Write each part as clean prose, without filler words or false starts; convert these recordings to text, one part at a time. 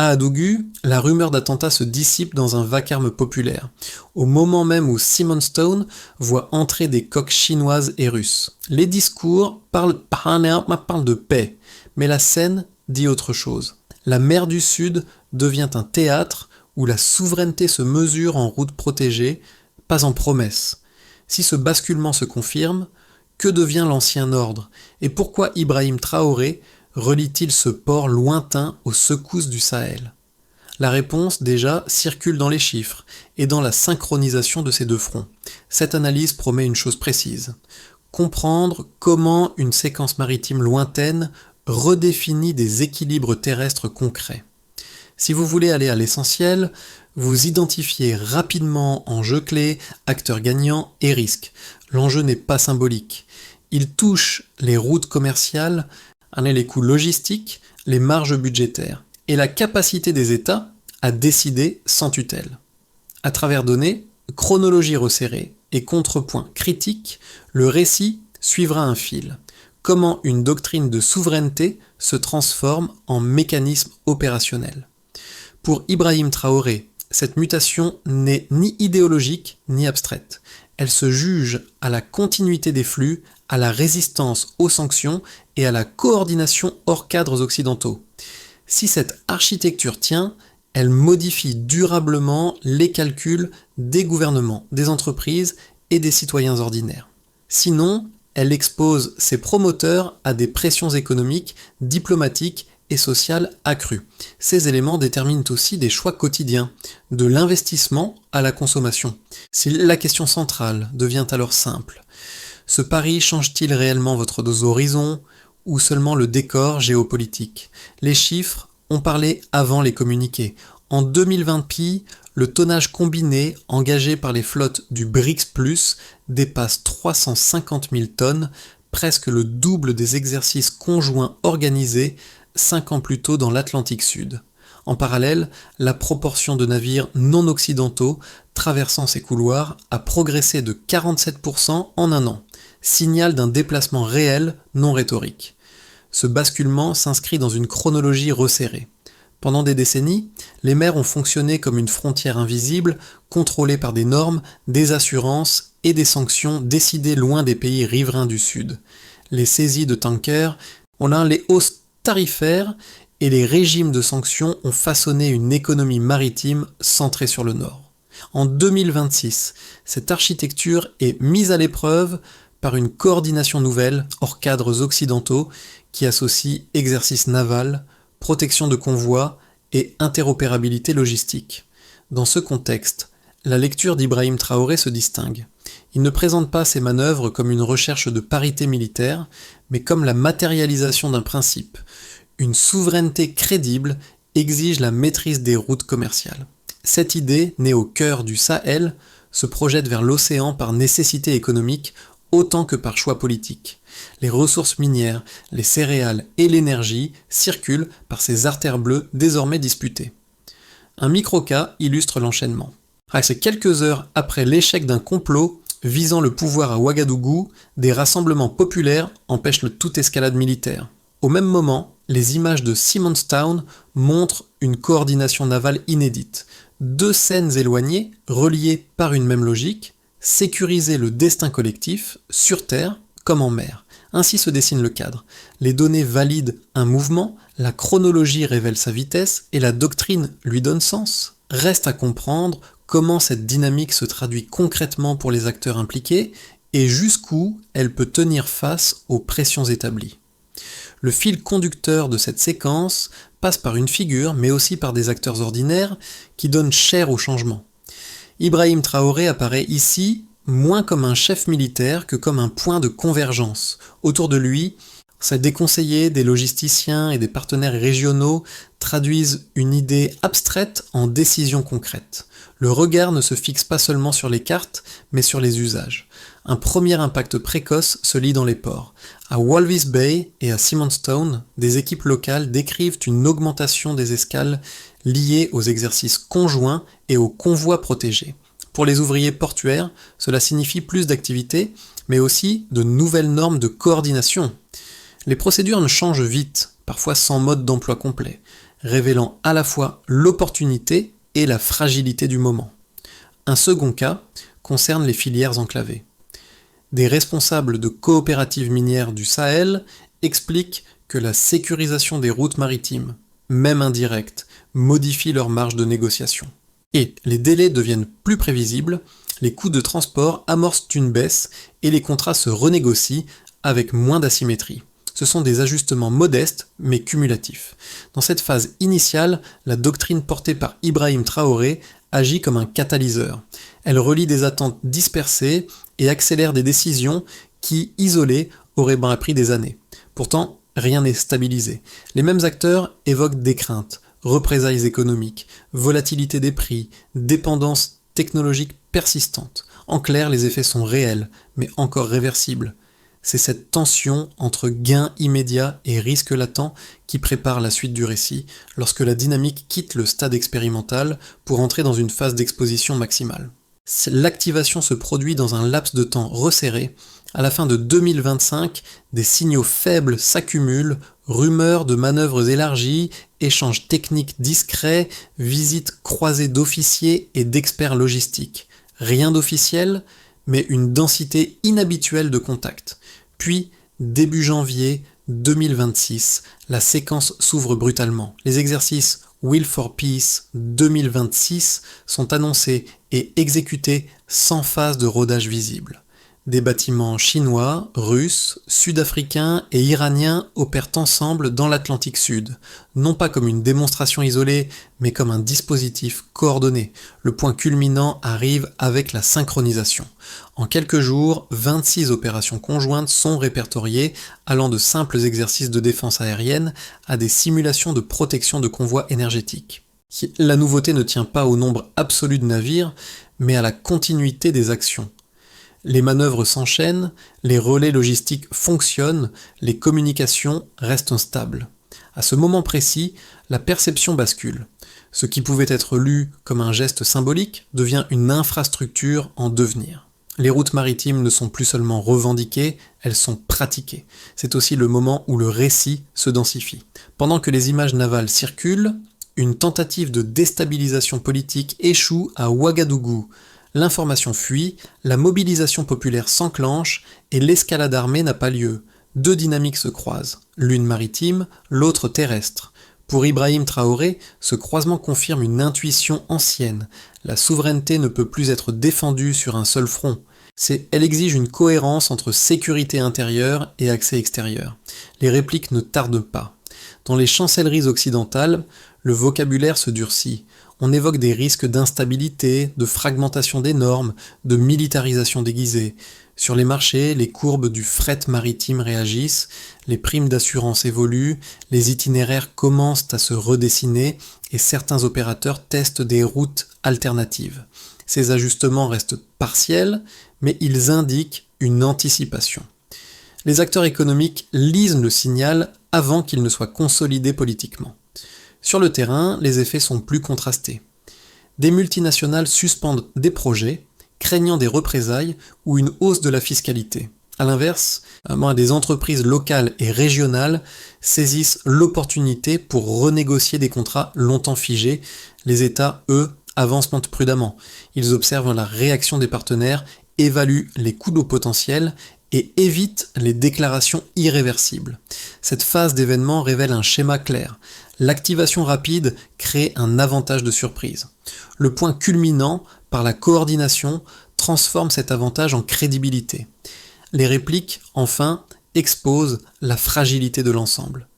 À Adougou, la rumeur d'attentat se dissipe dans un vacarme populaire, au moment même où Simon Stone voit entrer des coques chinoises et russes. Les discours parlent de paix, mais la scène dit autre chose. La mer du Sud devient un théâtre où la souveraineté se mesure en route protégée, pas en promesse. Si ce basculement se confirme, que devient l'ancien ordre et pourquoi Ibrahim Traoré relie-t-il ce port lointain aux secousses du Sahel? La réponse, déjà, circule dans les chiffres et dans la synchronisation de ces deux fronts. Cette analyse promet une chose précise. Comprendre comment une séquence maritime lointaine redéfinit des équilibres terrestres concrets. Si vous voulez aller à l'essentiel, vous identifiez rapidement enjeux clés, acteurs gagnants et risques. L'enjeu n'est pas symbolique. Il touche les routes commerciales, les coûts logistiques, les marges budgétaires et la capacité des États à décider sans tutelle. À travers données, chronologie resserrée et contrepoint critique, le récit suivra un fil. Comment une doctrine de souveraineté se transforme en mécanisme opérationnel. Pour Ibrahim Traoré, cette mutation n'est ni idéologique ni abstraite. Elle se juge à la continuité des flux, à la résistance aux sanctions et à la coordination hors cadres occidentaux. Si cette architecture tient, elle modifie durablement les calculs des gouvernements, des entreprises et des citoyens ordinaires. Sinon, elle expose ses promoteurs à des pressions économiques, diplomatiques et sociales accrues. Ces éléments déterminent aussi des choix quotidiens, de l'investissement à la consommation. Si la question centrale devient alors simple, ce pari change-t-il réellement votre horizon ou seulement le décor géopolitique? Les chiffres ont parlé avant les communiqués. En 2020 pi, le tonnage combiné engagé par les flottes du BRICS+, dépasse 350 000 tonnes, presque le double des exercices conjoints organisés 5 ans plus tôt dans l'Atlantique Sud. En parallèle, la proportion de navires non occidentaux traversant ces couloirs a progressé de 47% en un an, signal d'un déplacement réel, non rhétorique. Ce basculement s'inscrit dans une chronologie resserrée. Pendant des décennies, les mers ont fonctionné comme une frontière invisible, contrôlée par des normes, des assurances et des sanctions décidées loin des pays riverains du Sud. Les saisies de tankers, les hausses tarifaires et les régimes de sanctions ont façonné une économie maritime centrée sur le Nord. En 2026, cette architecture est mise à l'épreuve par une coordination nouvelle, hors cadres occidentaux, qui associe exercice naval, protection de convois et interopérabilité logistique. Dans ce contexte, la lecture d'Ibrahim Traoré se distingue. Il ne présente pas ses manœuvres comme une recherche de parité militaire, mais comme la matérialisation d'un principe. Une souveraineté crédible exige la maîtrise des routes commerciales. Cette idée, née au cœur du Sahel, se projette vers l'océan par nécessité économique autant que par choix politique. Les ressources minières, les céréales et l'énergie circulent par ces artères bleues désormais disputées. Un micro-cas illustre l'enchaînement. C'est quelques heures après l'échec d'un complot visant le pouvoir à Ouagadougou, des rassemblements populaires empêchent toute escalade militaire. Au même moment, les images de Simonstown montrent une coordination navale inédite. Deux scènes éloignées, reliées par une même logique, sécuriser le destin collectif, sur terre comme en mer. Ainsi se dessine le cadre. Les données valident un mouvement, la chronologie révèle sa vitesse et la doctrine lui donne sens. Reste à comprendre comment cette dynamique se traduit concrètement pour les acteurs impliqués et jusqu'où elle peut tenir face aux pressions établies. Le fil conducteur de cette séquence passe par une figure, mais aussi par des acteurs ordinaires qui donnent chair au changement. Ibrahim Traoré apparaît ici moins comme un chef militaire que comme un point de convergence. Autour de lui, des conseillers, des logisticiens et des partenaires régionaux traduisent une idée abstraite en décisions concrètes. Le regard ne se fixe pas seulement sur les cartes, mais sur les usages. Un premier impact précoce se lit dans les ports. À Walvis Bay et à Simonstown, des équipes locales décrivent une augmentation des escales liées aux exercices conjoints et aux convois protégés. Pour les ouvriers portuaires, cela signifie plus d'activité, mais aussi de nouvelles normes de coordination. Les procédures ne changent vite, parfois sans mode d'emploi complet. révélant à la fois l'opportunité et la fragilité du moment. Un second cas concerne les filières enclavées. Des responsables de coopératives minières du Sahel expliquent que la sécurisation des routes maritimes, même indirectes, modifie leur marge de négociation. Et les délais deviennent plus prévisibles, les coûts de transport amorcent une baisse et les contrats se renégocient avec moins d'asymétrie. Ce sont des ajustements modestes mais cumulatifs. Dans cette phase initiale, la doctrine portée par Ibrahim Traoré agit comme un catalyseur. Elle relie des attentes dispersées et accélère des décisions qui, isolées, auraient bien pris des années. Pourtant, rien n'est stabilisé. Les mêmes acteurs évoquent des craintes, représailles économiques, volatilité des prix, dépendance technologique persistante. En clair, les effets sont réels, mais encore réversibles. C'est cette tension entre gains immédiats et risques latents qui prépare la suite du récit, lorsque la dynamique quitte le stade expérimental pour entrer dans une phase d'exposition maximale. L'activation se produit dans un laps de temps resserré. À la fin de 2025, des signaux faibles s'accumulent, rumeurs de manœuvres élargies, échanges techniques discrets, visites croisées d'officiers et d'experts logistiques. Rien d'officiel, mais une densité inhabituelle de contacts. Puis, début janvier 2026, la séquence s'ouvre brutalement. Les exercices Will for Peace 2026 sont annoncés et exécutés sans phase de rodage visible. Des bâtiments chinois, russes, sud-africains et iraniens opèrent ensemble dans l'Atlantique Sud, non pas comme une démonstration isolée, mais comme un dispositif coordonné. Le point culminant arrive avec la synchronisation. En quelques jours, 26 opérations conjointes sont répertoriées, allant de simples exercices de défense aérienne à des simulations de protection de convois énergétiques. La nouveauté ne tient pas au nombre absolu de navires, mais à la continuité des actions. Les manœuvres s'enchaînent, les relais logistiques fonctionnent, les communications restent stables. À ce moment précis, la perception bascule. Ce qui pouvait être lu comme un geste symbolique devient une infrastructure en devenir. Les routes maritimes ne sont plus seulement revendiquées, elles sont pratiquées. C'est aussi le moment où le récit se densifie. Pendant que les images navales circulent, une tentative de déstabilisation politique échoue à Ouagadougou. L'information fuit, la mobilisation populaire s'enclenche et l'escalade armée n'a pas lieu. Deux dynamiques se croisent, l'une maritime, l'autre terrestre. Pour Ibrahim Traoré, ce croisement confirme une intuition ancienne. La souveraineté ne peut plus être défendue sur un seul front. Elle exige une cohérence entre sécurité intérieure et accès extérieur. Les répliques ne tardent pas. Dans les chancelleries occidentales, le vocabulaire se durcit. On évoque des risques d'instabilité, de fragmentation des normes, de militarisation déguisée. Sur les marchés, les courbes du fret maritime réagissent, les primes d'assurance évoluent, les itinéraires commencent à se redessiner et certains opérateurs testent des routes alternatives. Ces ajustements restent partiels, mais ils indiquent une anticipation. Les acteurs économiques lisent le signal avant qu'il ne soit consolidé politiquement. Sur le terrain, les effets sont plus contrastés. Des multinationales suspendent des projets, craignant des représailles ou une hausse de la fiscalité. A l'inverse, des entreprises locales et régionales saisissent l'opportunité pour renégocier des contrats longtemps figés. Les États, eux, avancent prudemment. Ils observent la réaction des partenaires, évaluent les coûts d'eau potentiels et évitent les déclarations irréversibles. Cette phase d'événement révèle un schéma clair. L'activation rapide crée un avantage de surprise. Le point culminant, par la coordination, transforme cet avantage en crédibilité. Les répliques, enfin, exposent la fragilité de l'ensemble.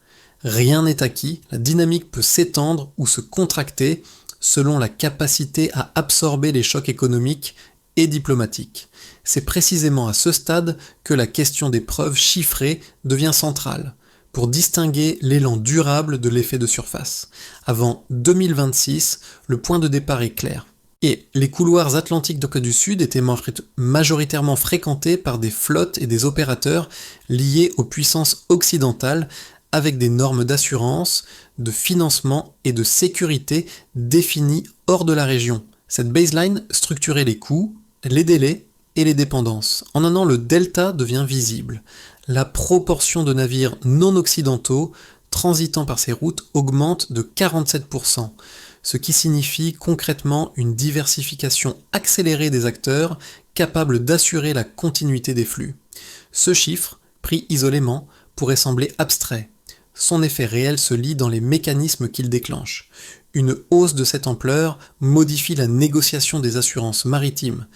Rien n'est acquis, la dynamique peut s'étendre ou se contracter selon la capacité à absorber les chocs économiques et diplomatiques. C'est précisément à ce stade que la question des preuves chiffrées devient centrale, pour distinguer l'élan durable de l'effet de surface. Avant 2026, le point de départ est clair. Et les couloirs atlantiques du Sud étaient majoritairement fréquentés par des flottes et des opérateurs liés aux puissances occidentales avec des normes d'assurance, de financement et de sécurité définies hors de la région. Cette baseline structurait les coûts, les délais et les dépendances. En un an, le delta devient visible. La proportion de navires non occidentaux transitant par ces routes augmente de 47%, ce qui signifie concrètement une diversification accélérée des acteurs capables d'assurer la continuité des flux. Ce chiffre, pris isolément, pourrait sembler abstrait. Son effet réel se lie dans les mécanismes qu'il déclenche. Une hausse de cette ampleur modifie la négociation des assurances maritimes,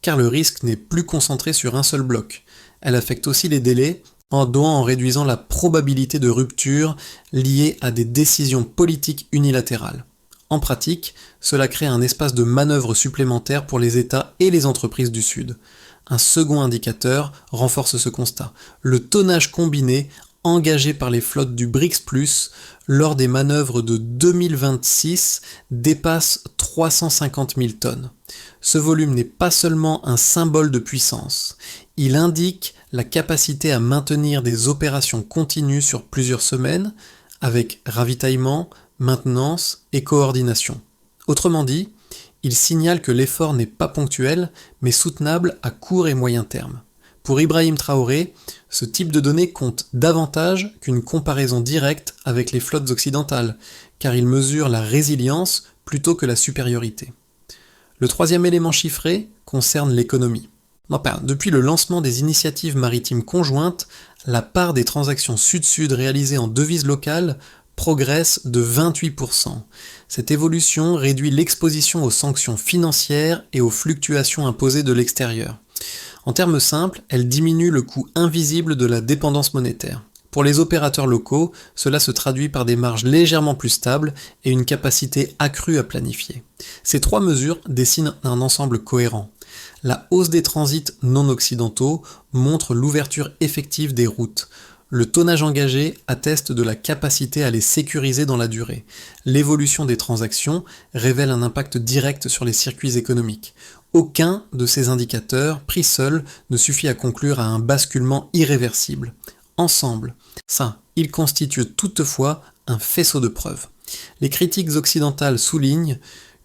car le risque n'est plus concentré sur un seul bloc. Elle affecte aussi les délais, en réduisant la probabilité de rupture liée à des décisions politiques unilatérales. En pratique, cela crée un espace de manœuvre supplémentaire pour les États et les entreprises du Sud. Un second indicateur renforce ce constat. Le tonnage combiné engagé par les flottes du BRICS+, lors des manœuvres de 2026, dépasse 350 000 tonnes. Ce volume n'est pas seulement un symbole de puissance, il indique la capacité à maintenir des opérations continues sur plusieurs semaines, avec ravitaillement, maintenance et coordination. Autrement dit, il signale que l'effort n'est pas ponctuel, mais soutenable à court et moyen terme. Pour Ibrahim Traoré, ce type de données compte davantage qu'une comparaison directe avec les flottes occidentales, car il mesure la résilience plutôt que la supériorité. Le troisième élément chiffré concerne l'économie. Depuis le lancement des initiatives maritimes conjointes, la part des transactions sud-sud réalisées en devises locales progresse de 28%. Cette évolution réduit l'exposition aux sanctions financières et aux fluctuations imposées de l'extérieur. En termes simples, elle diminue le coût invisible de la dépendance monétaire. Pour les opérateurs locaux, cela se traduit par des marges légèrement plus stables et une capacité accrue à planifier. Ces trois mesures dessinent un ensemble cohérent. La hausse des transits non occidentaux montre l'ouverture effective des routes. Le tonnage engagé atteste de la capacité à les sécuriser dans la durée. L'évolution des transactions révèle un impact direct sur les circuits économiques. Aucun de ces indicateurs, pris seul, ne suffit à conclure à un basculement irréversible. Ensemble, ils constituent toutefois un faisceau de preuves. Les critiques occidentales soulignent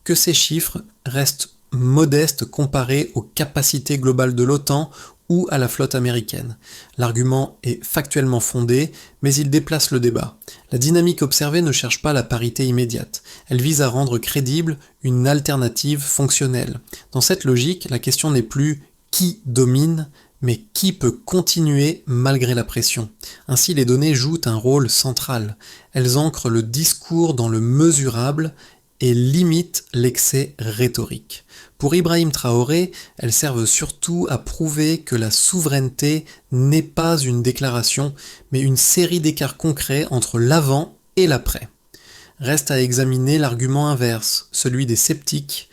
que ces chiffres restent modestes comparés aux capacités globales de l'OTAN ou à la flotte américaine. L'argument est factuellement fondé, mais il déplace le débat. La dynamique observée ne cherche pas la parité immédiate. Elle vise à rendre crédible une alternative fonctionnelle. Dans cette logique, la question n'est plus qui domine, mais qui peut continuer malgré la pression. Ainsi, les données jouent un rôle central. Elles ancrent le discours dans le mesurable et limitent l'excès rhétorique. Pour Ibrahim Traoré, elles servent surtout à prouver que la souveraineté n'est pas une déclaration, mais une série d'écarts concrets entre l'avant et l'après. Reste à examiner l'argument inverse, celui des sceptiques,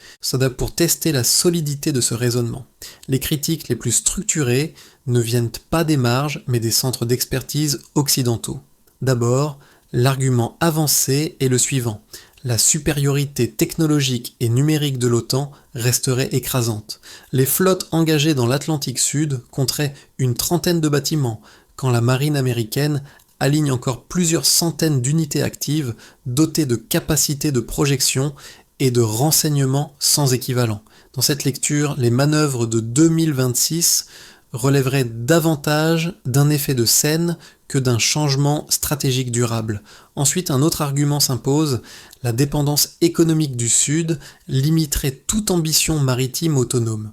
pour tester la solidité de ce raisonnement. Les critiques les plus structurées ne viennent pas des marges, mais des centres d'expertise occidentaux. D'abord, l'argument avancé est le suivant. La supériorité technologique et numérique de l'OTAN resterait écrasante. Les flottes engagées dans l'Atlantique Sud compteraient une trentaine de bâtiments, quand la marine américaine aligne encore plusieurs centaines d'unités actives dotées de capacités de projection et de renseignement sans équivalent. Dans cette lecture, les manœuvres de 2026 relèveraient davantage d'un effet de scène que d'un changement stratégique durable. Ensuite, un autre argument s'impose, la dépendance économique du Sud limiterait toute ambition maritime autonome.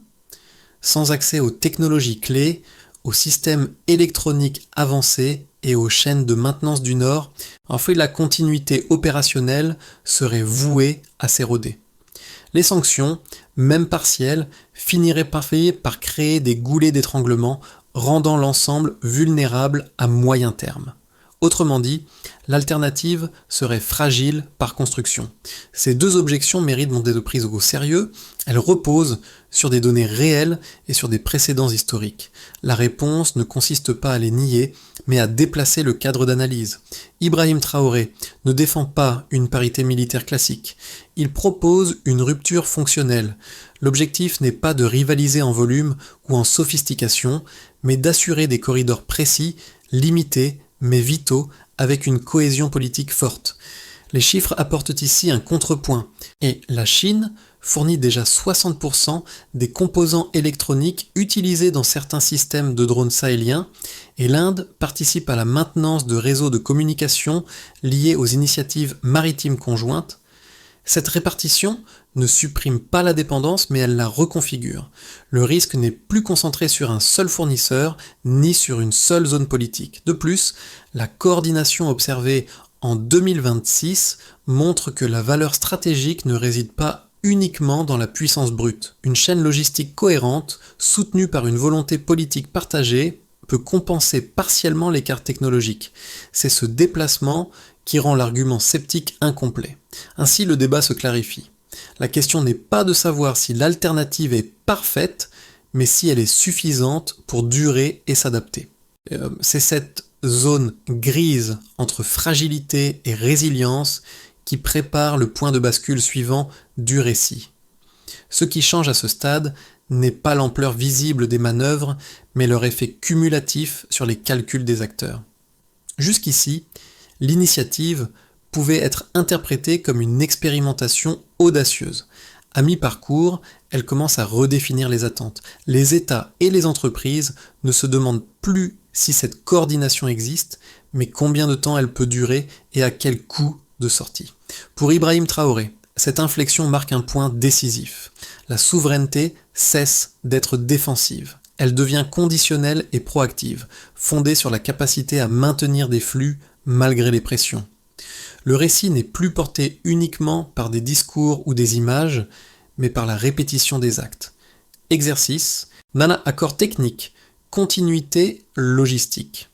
Sans accès aux technologies clés, aux systèmes électroniques avancés et aux chaînes de maintenance du Nord, la continuité opérationnelle serait vouée à s'éroder. Les sanctions, même partielles, finiraient par créer des goulets d'étranglement, rendant l'ensemble vulnérable à moyen terme. Autrement dit, l'alternative serait fragile par construction. Ces deux objections méritent d'être prises au sérieux, elles reposent sur des données réelles et sur des précédents historiques. La réponse ne consiste pas à les nier, mais à déplacer le cadre d'analyse. Ibrahim Traoré ne défend pas une parité militaire classique, il propose une rupture fonctionnelle. L'objectif n'est pas de rivaliser en volume ou en sophistication, mais d'assurer des corridors précis, limités, mais vitaux, avec une cohésion politique forte. Les chiffres apportent ici un contrepoint, et la Chine, fournit déjà 60% des composants électroniques utilisés dans certains systèmes de drones sahéliens, et l'Inde participe à la maintenance de réseaux de communication liés aux initiatives maritimes conjointes. Cette répartition ne supprime pas la dépendance, mais elle la reconfigure. Le risque n'est plus concentré sur un seul fournisseur, ni sur une seule zone politique. De plus, la coordination observée en 2026 montre que la valeur stratégique ne réside pas uniquement dans la puissance brute. Une chaîne logistique cohérente, soutenue par une volonté politique partagée, peut compenser partiellement l'écart technologique. C'est ce déplacement qui rend l'argument sceptique incomplet. Ainsi, le débat se clarifie. La question n'est pas de savoir si l'alternative est parfaite, mais si elle est suffisante pour durer et s'adapter. C'est cette zone grise entre fragilité et résilience qui prépare le point de bascule suivant du récit. Ce qui change à ce stade n'est pas l'ampleur visible des manœuvres, mais leur effet cumulatif sur les calculs des acteurs. Jusqu'ici, l'initiative pouvait être interprétée comme une expérimentation audacieuse. À mi-parcours, elle commence à redéfinir les attentes. Les États et les entreprises ne se demandent plus si cette coordination existe, mais combien de temps elle peut durer et à quel coût de sortie. Pour Ibrahim Traoré, cette inflexion marque un point décisif. La souveraineté cesse d'être défensive. Elle devient conditionnelle et proactive, fondée sur la capacité à maintenir des flux malgré les pressions. Le récit n'est plus porté uniquement par des discours ou des images, mais par la répétition des actes. Exercice, accord technique, continuité logistique.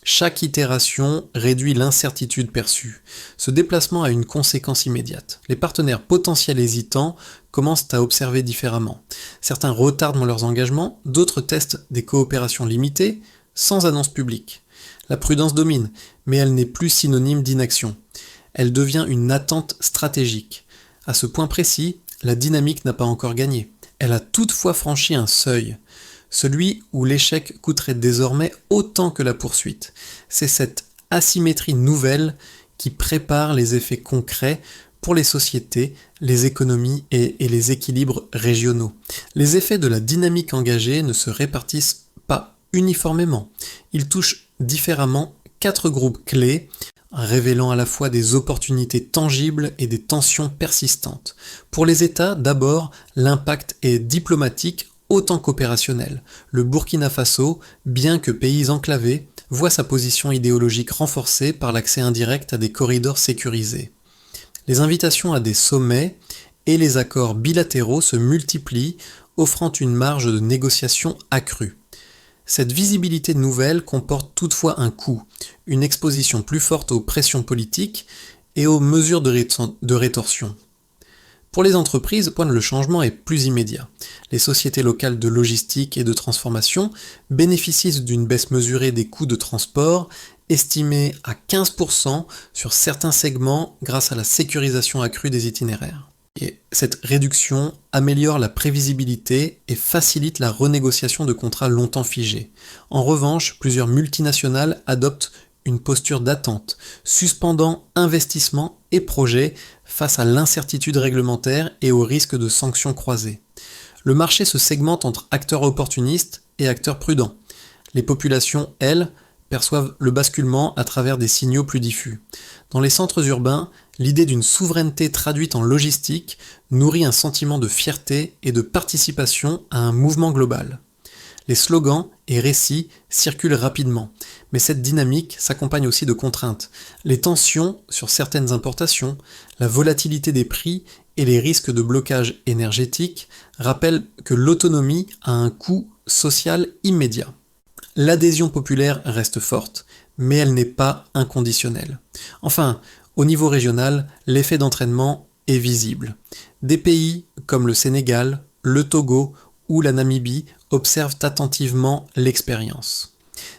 Chaque itération réduit l'incertitude perçue. Ce déplacement a une conséquence immédiate. Les partenaires potentiels hésitants commencent à observer différemment. Certains retardent leurs engagements, d'autres testent des coopérations limitées, sans annonce publique. La prudence domine, mais elle n'est plus synonyme d'inaction. Elle devient une attente stratégique. À ce point précis, la dynamique n'a pas encore gagné. Elle a toutefois franchi un seuil. Celui où l'échec coûterait désormais autant que la poursuite. C'est cette asymétrie nouvelle qui prépare les effets concrets pour les sociétés, les économies et les équilibres régionaux. Les effets de la dynamique engagée ne se répartissent pas uniformément. Ils touchent différemment 4 groupes clés, révélant à la fois des opportunités tangibles et des tensions persistantes. Pour les États, d'abord, l'impact est diplomatique autant qu'opérationnel. Le Burkina Faso, bien que pays enclavé, voit sa position idéologique renforcée par l'accès indirect à des corridors sécurisés. Les invitations à des sommets et les accords bilatéraux se multiplient, offrant une marge de négociation accrue. Cette visibilité nouvelle comporte toutefois un coût, une exposition plus forte aux pressions politiques et aux mesures de rétorsion. Pour les entreprises, le changement est plus immédiat. Les sociétés locales de logistique et de transformation bénéficient d'une baisse mesurée des coûts de transport, estimée à 15% sur certains segments grâce à la sécurisation accrue des itinéraires. Et cette réduction améliore la prévisibilité et facilite la renégociation de contrats longtemps figés. En revanche, plusieurs multinationales adoptent une posture d'attente, suspendant investissements et projets face à l'incertitude réglementaire et au risque de sanctions croisées. Le marché se segmente entre acteurs opportunistes et acteurs prudents. Les populations, elles, perçoivent le basculement à travers des signaux plus diffus. Dans les centres urbains, l'idée d'une souveraineté traduite en logistique nourrit un sentiment de fierté et de participation à un mouvement global. Les slogans et récits circulent rapidement, mais cette dynamique s'accompagne aussi de contraintes. Les tensions sur certaines importations, la volatilité des prix et les risques de blocage énergétique rappellent que l'autonomie a un coût social immédiat. L'adhésion populaire reste forte, mais elle n'est pas inconditionnelle. Enfin, au niveau régional, l'effet d'entraînement est visible. Des pays comme le Sénégal, le Togo ou la Namibie observent attentivement l'expérience.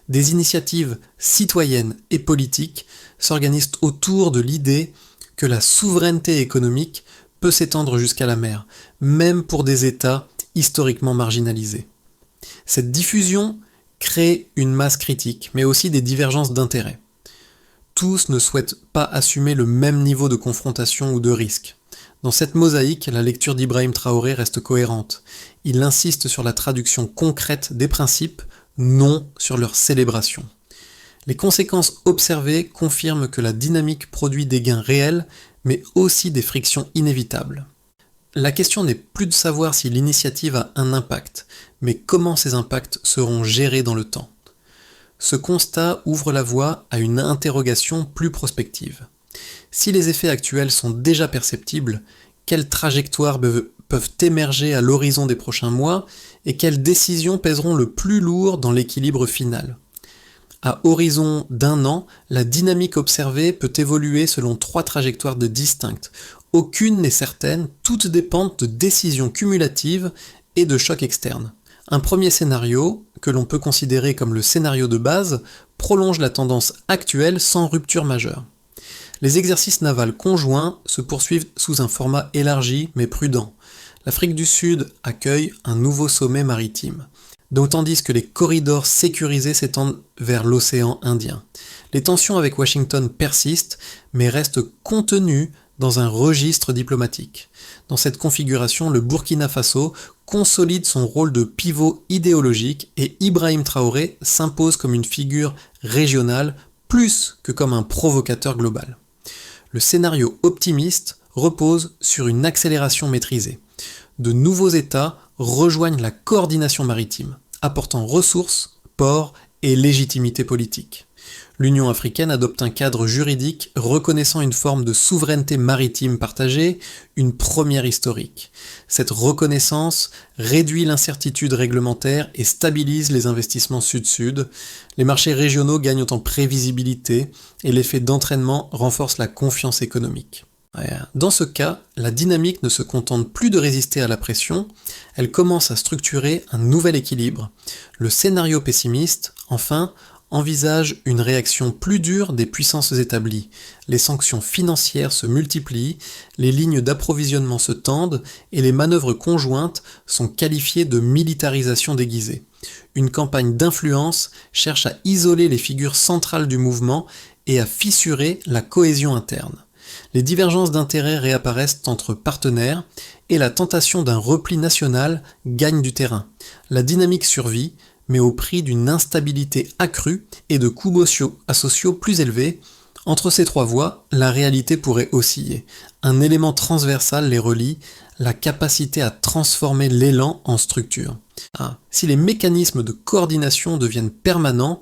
Des initiatives citoyennes et politiques s'organisent autour de l'idée que la souveraineté économique peut s'étendre jusqu'à la mer, même pour des États historiquement marginalisés. Cette diffusion crée une masse critique, mais aussi des divergences d'intérêts. Tous ne souhaitent pas assumer le même niveau de confrontation ou de risque. Dans cette mosaïque, la lecture d'Ibrahim Traoré reste cohérente. Il insiste sur la traduction concrète des principes, non sur leur célébration. Les conséquences observées confirment que la dynamique produit des gains réels, mais aussi des frictions inévitables. La question n'est plus de savoir si l'initiative a un impact, mais comment ces impacts seront gérés dans le temps. Ce constat ouvre la voie à une interrogation plus prospective. Si les effets actuels sont déjà perceptibles, quelles trajectoires peuvent émerger à l'horizon des prochains mois et quelles décisions pèseront le plus lourd dans l'équilibre final ? À horizon d'1 an, la dynamique observée peut évoluer selon 3 trajectoires distinctes. Aucune n'est certaine, toutes dépendent de décisions cumulatives et de chocs externes. Un premier scénario, que l'on peut considérer comme le scénario de base, prolonge la tendance actuelle sans rupture majeure. Les exercices navals conjoints se poursuivent sous un format élargi mais prudent. L'Afrique du Sud accueille un nouveau sommet maritime, tandis que les corridors sécurisés s'étendent vers l'océan Indien. Les tensions avec Washington persistent, mais restent contenues dans un registre diplomatique. Dans cette configuration, le Burkina Faso consolide son rôle de pivot idéologique et Ibrahim Traoré s'impose comme une figure régionale plus que comme un provocateur global. Le scénario optimiste repose sur une accélération maîtrisée. De nouveaux États rejoignent la coordination maritime, apportant ressources, ports et légitimité politique. L'Union africaine adopte un cadre juridique reconnaissant une forme de souveraineté maritime partagée, une première historique. Cette reconnaissance réduit l'incertitude réglementaire et stabilise les investissements sud-sud. Les marchés régionaux gagnent en prévisibilité et l'effet d'entraînement renforce la confiance économique. Dans ce cas, la dynamique ne se contente plus de résister à la pression, elle commence à structurer un nouvel équilibre. Le scénario pessimiste, enfin, envisage une réaction plus dure des puissances établies. Les sanctions financières se multiplient, les lignes d'approvisionnement se tendent et les manœuvres conjointes sont qualifiées de militarisation déguisée. Une campagne d'influence cherche à isoler les figures centrales du mouvement et à fissurer la cohésion interne. Les divergences d'intérêts réapparaissent entre partenaires et la tentation d'un repli national gagne du terrain. La dynamique survit, mais au prix d'une instabilité accrue et de coûts sociaux plus élevés. Entre ces 3 voies, la réalité pourrait osciller. Un élément transversal les relie, la capacité à transformer l'élan en structure. Si les mécanismes de coordination deviennent permanents,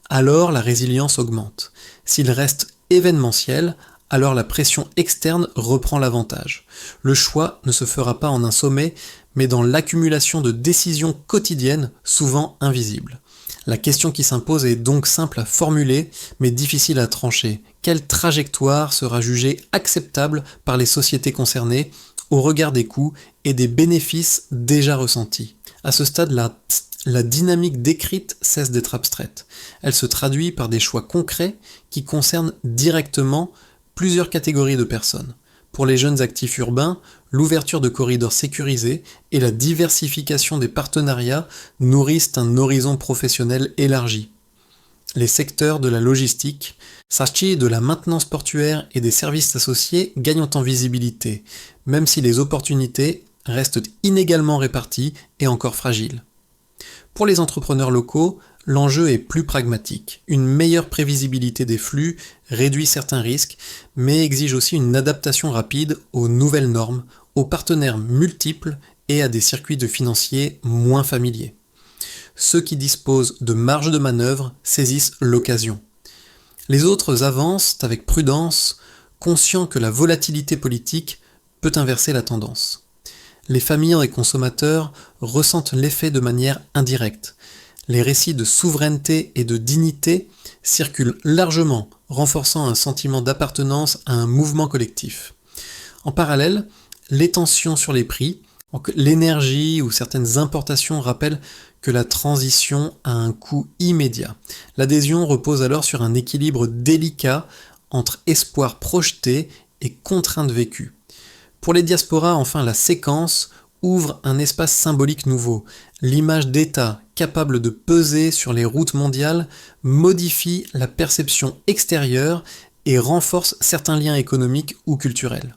alors la résilience augmente. S'ils restent événementiels, alors la pression externe reprend l'avantage. Le choix ne se fera pas en un sommet, mais dans l'accumulation de décisions quotidiennes, souvent invisibles. La question qui s'impose est donc simple à formuler, mais difficile à trancher. Quelle trajectoire sera jugée acceptable par les sociétés concernées, au regard des coûts et des bénéfices déjà ressentis ? À ce stade, la dynamique décrite cesse d'être abstraite. Elle se traduit par des choix concrets qui concernent directement plusieurs catégories de personnes. Pour les jeunes actifs urbains, l'ouverture de corridors sécurisés et la diversification des partenariats nourrissent un horizon professionnel élargi. Les secteurs de la logistique, de la maintenance portuaire et des services associés gagnent en visibilité, même si les opportunités restent inégalement réparties et encore fragiles. Pour les entrepreneurs locaux, l'enjeu est plus pragmatique. Une meilleure prévisibilité des flux réduit certains risques, mais exige aussi une adaptation rapide aux nouvelles normes, aux partenaires multiples et à des circuits de financiers moins familiers. Ceux qui disposent de marge de manœuvre saisissent l'occasion. Les autres avancent avec prudence, conscients que la volatilité politique peut inverser la tendance. Les familles et consommateurs ressentent l'effet de manière indirecte. Les récits de souveraineté et de dignité circulent largement, renforçant un sentiment d'appartenance à un mouvement collectif. En parallèle, les tensions sur les prix, l'énergie ou certaines importations rappellent que la transition a un coût immédiat. L'adhésion repose alors sur un équilibre délicat entre espoir projeté et contraintes vécues. Pour les diasporas, enfin, la séquence ouvre un espace symbolique nouveau. L'image d'État capable de peser sur les routes mondiales modifie la perception extérieure et renforce certains liens économiques ou culturels.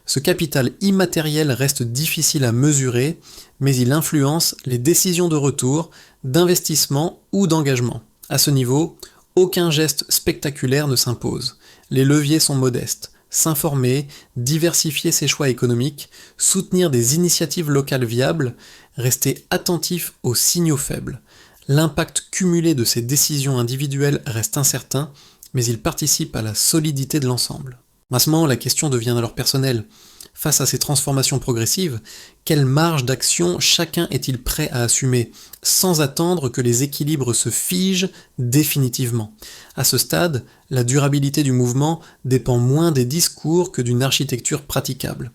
Ce capital immatériel reste difficile à mesurer, mais il influence les décisions de retour, d'investissement ou d'engagement. À ce niveau, aucun geste spectaculaire ne s'impose. Les leviers sont modestes. S'informer, diversifier ses choix économiques, soutenir des initiatives locales viables, rester attentif aux signaux faibles. L'impact cumulé de ces décisions individuelles reste incertain, mais il participe à la solidité de l'ensemble. À ce moment, la question devient alors personnelle. Face à ces transformations progressives, quelle marge d'action chacun est-il prêt à assumer, sans attendre que les équilibres se figent définitivement? À ce stade, la durabilité du mouvement dépend moins des discours que d'une architecture praticable.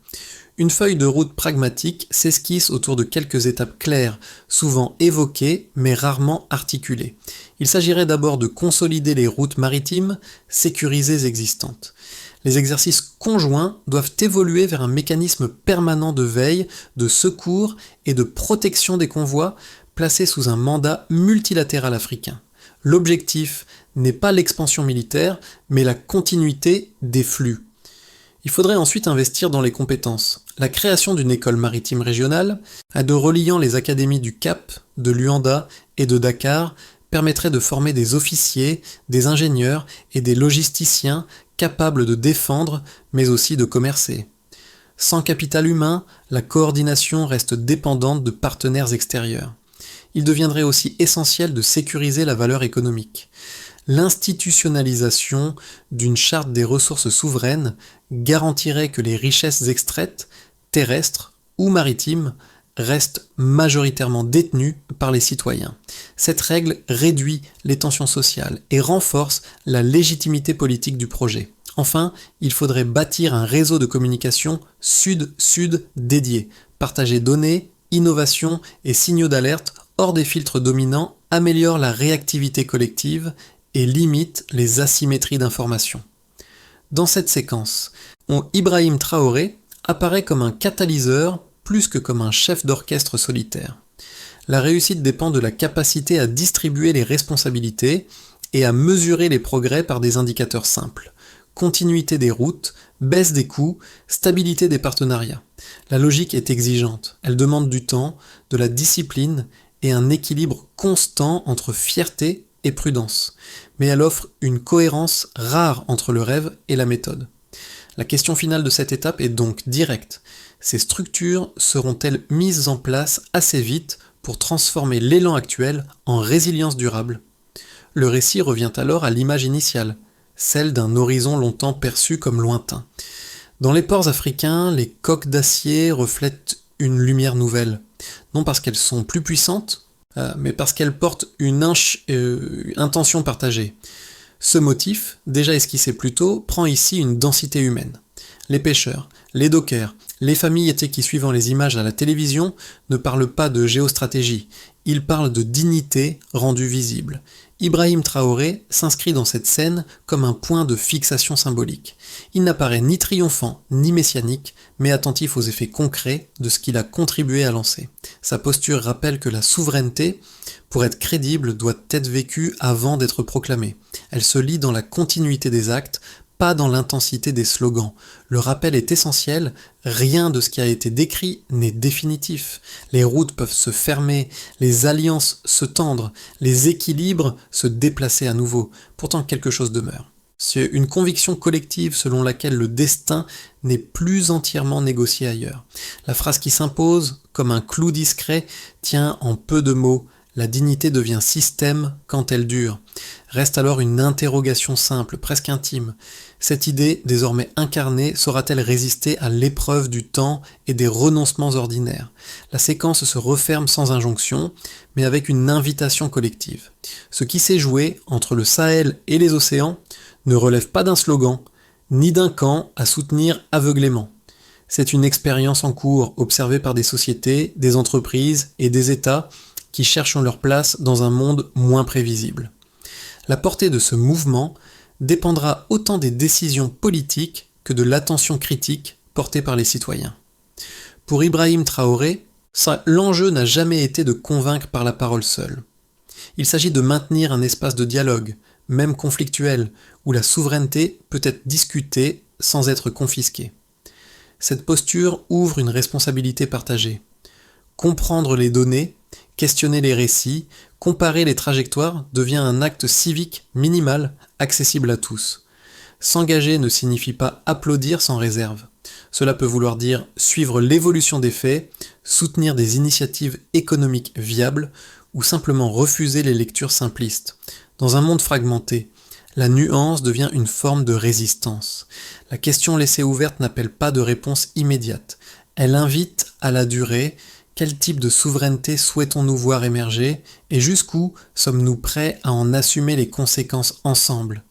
Une feuille de route pragmatique s'esquisse autour de quelques étapes claires, souvent évoquées mais rarement articulées. Il s'agirait d'abord de consolider les routes maritimes sécurisées existantes. Les exercices conjoints doivent évoluer vers un mécanisme permanent de veille, de secours et de protection des convois placés sous un mandat multilatéral africain. L'objectif n'est pas l'expansion militaire, mais la continuité des flux. Il faudrait ensuite investir dans les compétences. La création d'une école maritime régionale, à de reliant les académies du Cap, de Luanda et de Dakar, permettrait de former des officiers, des ingénieurs et des logisticiens capables de défendre, mais aussi de commercer. Sans capital humain, la coordination reste dépendante de partenaires extérieurs. Il deviendrait aussi essentiel de sécuriser la valeur économique. L'institutionnalisation d'une charte des ressources souveraines garantirait que les richesses extraites, terrestres ou maritimes, restent majoritairement détenues par les citoyens. Cette règle réduit les tensions sociales et renforce la légitimité politique du projet. Enfin, il faudrait bâtir un réseau de communication sud-sud dédié. Partager données, innovations et signaux d'alerte hors des filtres dominants améliore la réactivité collective et limite les asymétries d'information. Dans cette séquence, Ibrahim Traoré apparaît comme un catalyseur plus que comme un chef d'orchestre solitaire. La réussite dépend de la capacité à distribuer les responsabilités et à mesurer les progrès par des indicateurs simples. Continuité des routes, baisse des coûts, stabilité des partenariats. La logique est exigeante, elle demande du temps, de la discipline et un équilibre constant entre fierté et prudence. Mais elle offre une cohérence rare entre le rêve et la méthode. La question finale de cette étape est donc directe. Ces structures seront-elles mises en place assez vite pour transformer l'élan actuel en résilience durable? Le récit revient alors à l'image initiale, celle d'un horizon longtemps perçu comme lointain. Dans les ports africains, les coques d'acier reflètent une lumière nouvelle, non parce qu'elles sont plus puissantes, mais parce qu'elles portent une intention partagée. Ce motif, déjà esquissé plus tôt, prend ici une densité humaine. Les pêcheurs, les dockers, les familles qui suivant les images à la télévision ne parlent pas de géostratégie, ils parlent de dignité rendue visible. Ibrahim Traoré s'inscrit dans cette scène comme un point de fixation symbolique. Il n'apparaît ni triomphant ni messianique, mais attentif aux effets concrets de ce qu'il a contribué à lancer. Sa posture rappelle que la souveraineté, pour être crédible, doit être vécue avant d'être proclamée. Elle se lie dans la continuité des actes, pas dans l'intensité des slogans. Le rappel est essentiel, rien de ce qui a été décrit n'est définitif. Les routes peuvent se fermer, les alliances se tendre, les équilibres se déplacer à nouveau. Pourtant quelque chose demeure. C'est une conviction collective selon laquelle le destin n'est plus entièrement négocié ailleurs. La phrase qui s'impose, comme un clou discret, tient en peu de mots. La dignité devient système quand elle dure. Reste alors une interrogation simple, presque intime. Cette idée, désormais incarnée, saura-t-elle résister à l'épreuve du temps et des renoncements ordinaires? La séquence se referme sans injonction, mais avec une invitation collective. Ce qui s'est joué entre le Sahel et les océans ne relève pas d'un slogan, ni d'un camp à soutenir aveuglément. C'est une expérience en cours, observée par des sociétés, des entreprises et des États qui cherchent leur place dans un monde moins prévisible. La portée de ce mouvement dépendra autant des décisions politiques que de l'attention critique portée par les citoyens. Pour Ibrahim Traoré, l'enjeu n'a jamais été de convaincre par la parole seule. Il s'agit de maintenir un espace de dialogue, même conflictuel, où la souveraineté peut être discutée sans être confisquée. Cette posture ouvre une responsabilité partagée. Comprendre les données, questionner les récits, comparer les trajectoires devient un acte civique minimal, accessible à tous. S'engager ne signifie pas applaudir sans réserve. Cela peut vouloir dire suivre l'évolution des faits, soutenir des initiatives économiques viables ou simplement refuser les lectures simplistes. Dans un monde fragmenté, la nuance devient une forme de résistance. La question laissée ouverte n'appelle pas de réponse immédiate. Elle invite à la durée. Quel type de souveraineté souhaitons-nous voir émerger et jusqu'où sommes-nous prêts à en assumer les conséquences ensemble ?